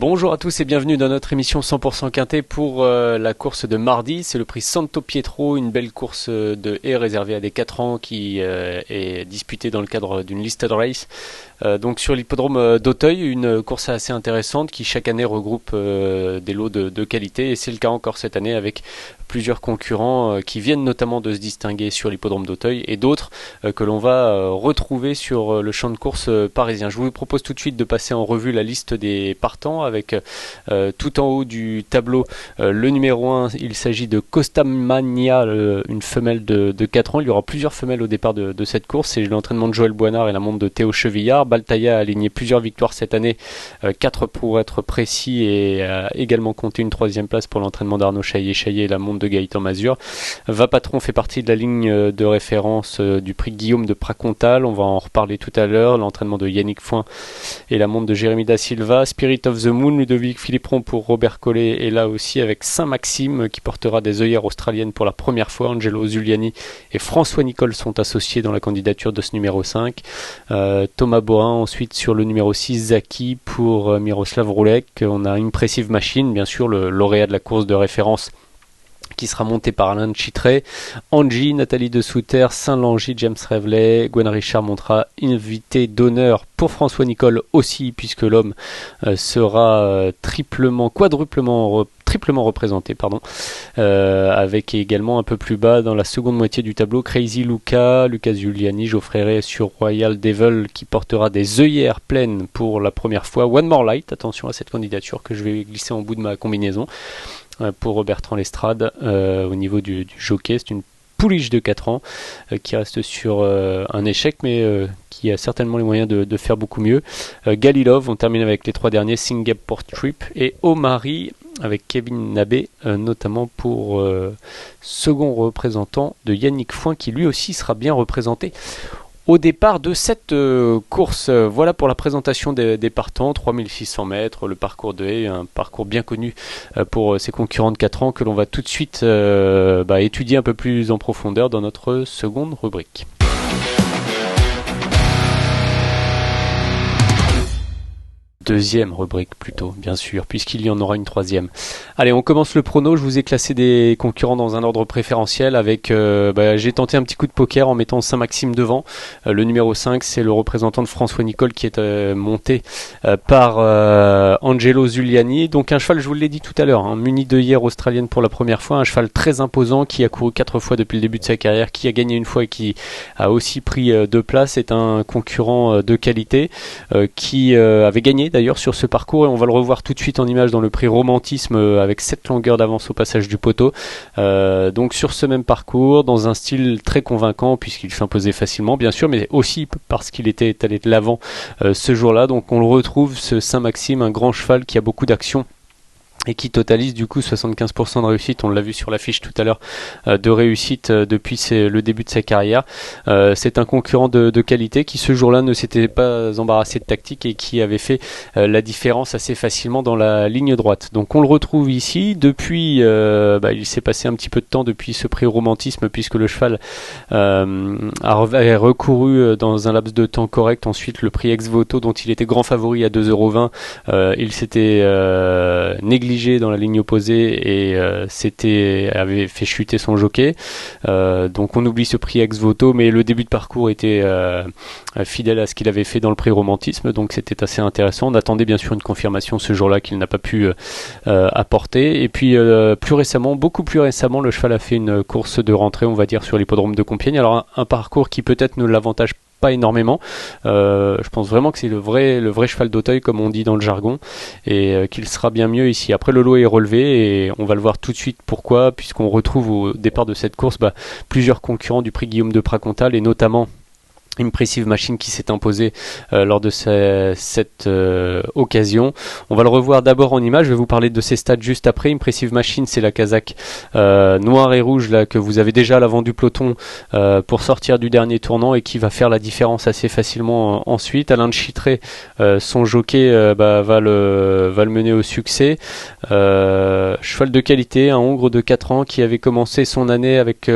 Bonjour à tous et bienvenue dans notre émission 100% Quintet pour la course de mardi. C'est le prix Santo Pietro, une belle course de haies réservée à des 4 ans qui est disputée dans le cadre d'une listed race. Donc sur l'hippodrome d'Auteuil, une course assez intéressante qui chaque année regroupe des lots de qualité, et c'est le cas encore cette année avec plusieurs concurrents qui viennent notamment de se distinguer sur l'hippodrome d'Auteuil et d'autres que l'on va retrouver sur le champ de course parisien. Je vous propose tout de suite de passer en revue la liste des partants avec tout en haut du tableau le numéro 1, il s'agit de Costamania, une femelle de 4 ans. Il y aura plusieurs femelles au départ de cette course, c'est l'entraînement de Joël Boinard et la montre de Théo Chevillard. Baltaïa a aligné plusieurs victoires cette année, 4 pour être précis, et a également compté une 3e place pour l'entraînement d'Arnaud Chaillet et la montre de Gaëtan Mazur. Va Patron fait partie de la ligne de référence du prix Guillaume de Pracontal, on va en reparler tout à l'heure. L'entraînement de Yannick Foin et la montre de Jérémy Da Silva. Spirit of the Moon, Ludovic Philippron pour Robert Collet, et là aussi avec Saint-Maxime qui portera des œillères australiennes pour la première fois. Angelo Zuliani et François Nicole sont associés dans la candidature de ce numéro 5. Thomas Borin ensuite sur le numéro 6, Zaki pour Miroslav Roulek. On a Impressive Machine, bien sûr le lauréat de la course de référence, qui sera monté par Alain Chitré. Angie, Nathalie de Souter, Saint-Langy, James Reveley. Gwen Richard montera invité d'honneur pour François Nicole aussi, puisque l'homme sera triplement représenté, avec également un peu plus bas dans la seconde moitié du tableau Crazy Luca, Lucas Giuliani, Geoffrey Ray sur Royal Devil qui portera des œillères pleines pour la première fois. One More Light, attention à cette candidature que je vais glisser en bout de ma combinaison pour Bertrand Lestrade au niveau du jockey. C'est une pouliche de 4 ans qui reste sur un échec, mais qui a certainement les moyens de faire beaucoup mieux. Galilov, on termine avec les 3 derniers, Singapore Trip et Omari avec Kevin Nabé, notamment pour second représentant de Yannick Foin, qui lui aussi sera bien représenté au départ de cette course. Voilà pour la présentation des partants. 3600 mètres, le parcours de haies, un parcours bien connu pour ses concurrents de 4 ans que l'on va tout de suite étudier un peu plus en profondeur dans notre seconde rubrique. Deuxième rubrique plutôt, bien sûr, puisqu'il y en aura une 3e. Allez, on commence le prono. Je vous ai classé des concurrents dans un ordre préférentiel avec, j'ai tenté un petit coup de poker en mettant Saint-Maxime devant. Le numéro 5, c'est le représentant de François Nicole qui est monté par Angelo Zuliani. Donc un cheval, je vous l'ai dit tout à l'heure, muni d'œillères australienne pour la première fois, un cheval très imposant qui a couru 4 fois depuis le début de sa carrière, qui a gagné une fois et qui a aussi pris 2 places. C'est un concurrent de qualité qui avait gagné d'ailleurs sur ce parcours, et on va le revoir tout de suite en image dans le prix Romantisme avec 7 longueurs d'avance au passage du poteau. Donc sur ce même parcours, dans un style très convaincant puisqu'il s'imposait facilement bien sûr, mais aussi parce qu'il était allé de l'avant ce jour-là. Donc on le retrouve, ce Saint-Maxime, un grand cheval qui a beaucoup d'action et qui totalise du coup 75% de réussite, on l'a vu sur l'affiche tout à l'heure, de réussite depuis le début de sa carrière. C'est un concurrent de qualité qui ce jour-là ne s'était pas embarrassé de tactique et qui avait fait la différence assez facilement dans la ligne droite. Donc on le retrouve ici, depuis il s'est passé un petit peu de temps depuis ce prix Romantisme, puisque le cheval a recouru dans un laps de temps correct. Ensuite le prix Ex Voto, dont il était grand favori à 2,20 €, il s'était négligé dans la ligne opposée et avait fait chuter son jockey. Donc on oublie ce prix Ex Voto, mais le début de parcours était fidèle à ce qu'il avait fait dans le prix Romantisme, donc c'était assez intéressant. On attendait bien sûr une confirmation ce jour-là qu'il n'a pas pu apporter. Et puis beaucoup plus récemment, le cheval a fait une course de rentrée, on va dire, sur l'hippodrome de Compiègne. Alors un parcours qui peut-être ne l'avantage pas énormément. Je pense vraiment que c'est le vrai cheval d'Auteuil, comme on dit dans le jargon, et qu'il sera bien mieux ici. Après, le lot est relevé et on va le voir tout de suite pourquoi, puisqu'on retrouve au départ de cette course plusieurs concurrents du prix Guillaume de Pracontal, et notamment Impressive Machine qui s'est imposé lors de cette occasion. On va le revoir d'abord en image, je vais vous parler de ses stats juste après. Impressive Machine, c'est la casaque noire et rouge là, que vous avez déjà à l'avant du peloton pour sortir du dernier tournant et qui va faire la différence assez facilement ensuite. Alain Chitré, son jockey, va le mener au succès. Cheval de qualité, un Hongre de 4 ans qui avait commencé son année avec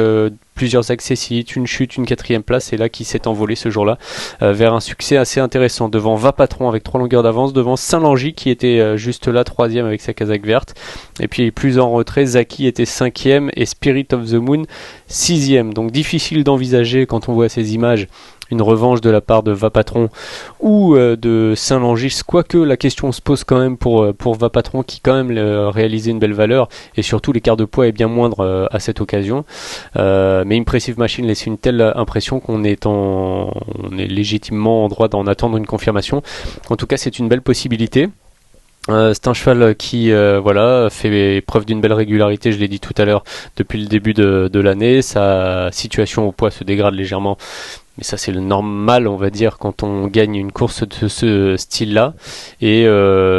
plusieurs accessites, une chute, une 4e place, et là qui s'est envolé ce jour-là vers un succès assez intéressant devant Vapatron avec 3 longueurs d'avance, devant Saint-Langy qui était juste là 3e avec sa casaque verte, et puis plus en retrait Zaki était 5e et Spirit of the Moon 6e. Donc difficile d'envisager quand on voit ces images une revanche de la part de Vapatron ou de Saint-Langis, quoique la question se pose quand même pour Vapatron qui quand même réalisait une belle valeur, et surtout l'écart de poids est bien moindre à cette occasion, mais Impressive Machine laisse une telle impression qu'on est légitimement en droit d'en attendre une confirmation. En tout cas c'est une belle possibilité. C'est un cheval qui fait preuve d'une belle régularité, je l'ai dit tout à l'heure, depuis le début de l'année. Sa situation au poids se dégrade légèrement, mais ça c'est le normal, on va dire, quand on gagne une course de ce style-là. Et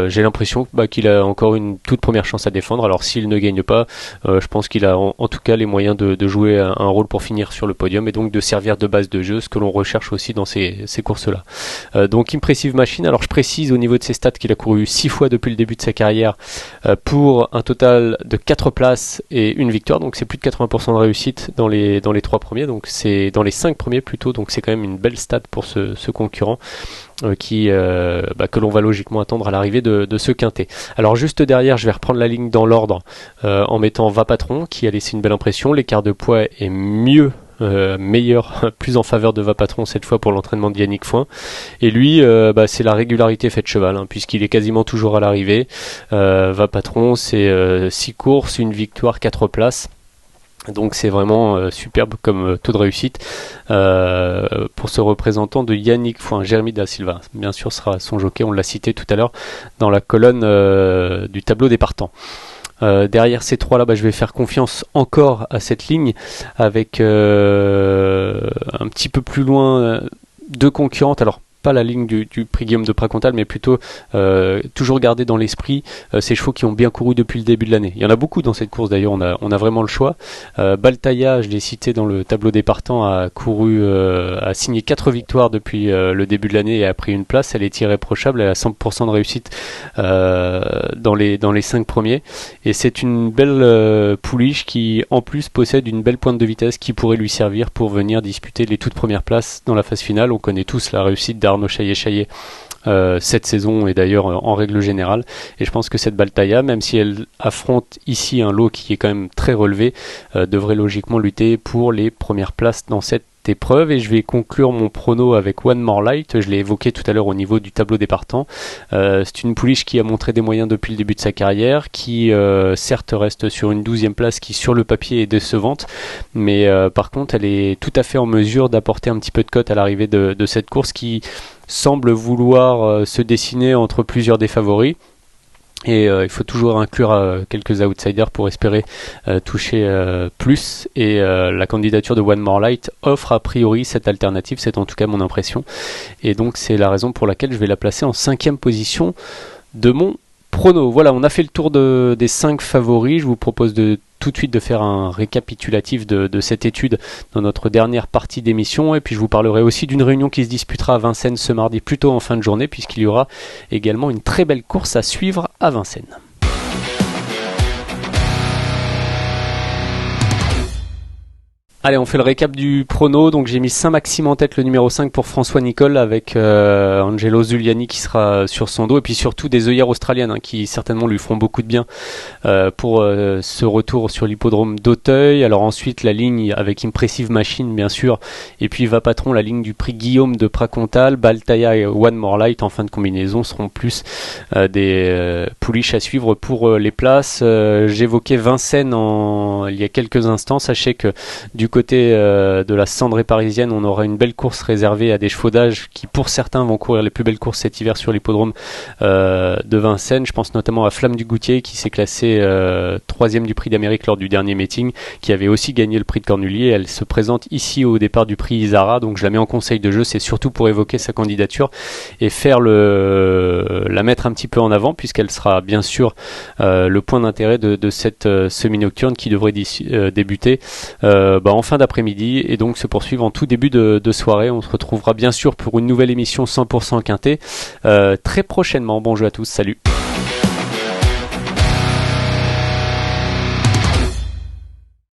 j'ai l'impression qu'il a encore une toute première chance à défendre. Alors s'il ne gagne pas, je pense qu'il a en tout cas les moyens de jouer un rôle pour finir sur le podium, et donc de servir de base de jeu, ce que l'on recherche aussi dans ces courses-là. Donc Impressive Machine, alors je précise au niveau de ses stats qu'il a couru 6 fois depuis le début de sa carrière, pour un total de 4 places et une victoire, donc c'est plus de 80% de réussite dans les 3 premiers, donc c'est dans les 5 premiers plutôt, donc c'est quand même une belle stat pour ce concurrent que l'on va logiquement attendre à l'arrivée de ce quintet. Alors juste derrière, je vais reprendre la ligne dans l'ordre en mettant Vapatron qui a laissé une belle impression. L'écart de poids est meilleur, plus en faveur de Vapatron cette fois pour l'entraînement de Yannick Foin, et lui c'est la régularité faite cheval, puisqu'il est quasiment toujours à l'arrivée. Vapatron c'est 6 courses, une victoire, 4 places. Donc c'est vraiment superbe comme taux de réussite pour ce représentant de Yannick Foin. Jérémy Da Silva, bien sûr, sera son jockey, on l'a cité tout à l'heure dans la colonne du tableau des partants. Derrière ces trois-là, je vais faire confiance encore à cette ligne avec un petit peu plus loin deux concurrentes. Alors pas la ligne du prix Guillaume de Pracontal, mais plutôt toujours garder dans l'esprit ces chevaux qui ont bien couru depuis le début de l'année. Il y en a beaucoup dans cette course d'ailleurs, on a vraiment le choix. Baltaïa, je l'ai cité dans le tableau des partants, a signé 4 victoires depuis le début de l'année et a pris une place. Elle est irréprochable, elle a 100% de réussite dans les 5 premiers. Et c'est une belle pouliche qui en plus possède une belle pointe de vitesse qui pourrait lui servir pour venir disputer les toutes premières places dans la phase finale. On connaît tous la réussite d'Arnaud Chaillet cette saison et d'ailleurs en règle générale, et je pense que cette Baltaïa, même si elle affronte ici un lot qui est quand même très relevé, devrait logiquement lutter pour les premières places dans cette épreuve. Et je vais conclure mon prono avec One More Light. Je l'ai évoqué tout à l'heure au niveau du tableau des partants. C'est une pouliche qui a montré des moyens depuis le début de sa carrière, qui certes reste sur une 12e place qui sur le papier est décevante, mais par contre elle est tout à fait en mesure d'apporter un petit peu de cote à l'arrivée de cette course qui semble vouloir se dessiner entre plusieurs des favoris. Et il faut toujours inclure quelques outsiders pour espérer toucher plus. Et la candidature de One More Light offre a priori cette alternative, c'est en tout cas mon impression. Et donc c'est la raison pour laquelle je vais la placer en 5e position de mon prono. Voilà, on a fait le tour des 5 favoris. Je vous propose tout de suite de faire un récapitulatif de cette étude dans notre dernière partie d'émission, et puis je vous parlerai aussi d'une réunion qui se disputera à Vincennes ce mardi, plutôt en fin de journée, puisqu'il y aura également une très belle course à suivre à Vincennes. Allez, on fait le récap du prono. Donc j'ai mis Saint-Maxime en tête, le numéro 5 pour François Nicole, avec Angelo Zuliani qui sera sur son dos, et puis surtout des œillères australiennes qui certainement lui feront beaucoup de bien pour ce retour sur l'hippodrome d'Auteuil. Alors ensuite la ligne avec Impressive Machine bien sûr, et puis Vapatron, la ligne du prix Guillaume de Pracontal, Baltaïa et One More Light en fin de combinaison seront plus des pouliches à suivre pour les places. J'évoquais Vincennes il y a quelques instants. Sachez que du côté de la cendrée parisienne, on aura une belle course réservée à des chevaux d'âge qui pour certains vont courir les plus belles courses cet hiver sur l'hippodrome de Vincennes. Je pense notamment à Flamme du Goutier qui s'est classée 3e du prix d'Amérique lors du dernier meeting, qui avait aussi gagné le prix de Cornulier. Elle se présente ici au départ du prix Isara, donc je la mets en conseil de jeu. C'est surtout pour évoquer sa candidature et faire la mettre un petit peu en avant, puisqu'elle sera bien sûr le point d'intérêt de cette semi-nocturne qui devrait débuter en fin d'après-midi et donc se poursuivre en tout début de soirée. On se retrouvera bien sûr pour une nouvelle émission 100% quintet très prochainement. Bon jeu à tous, salut.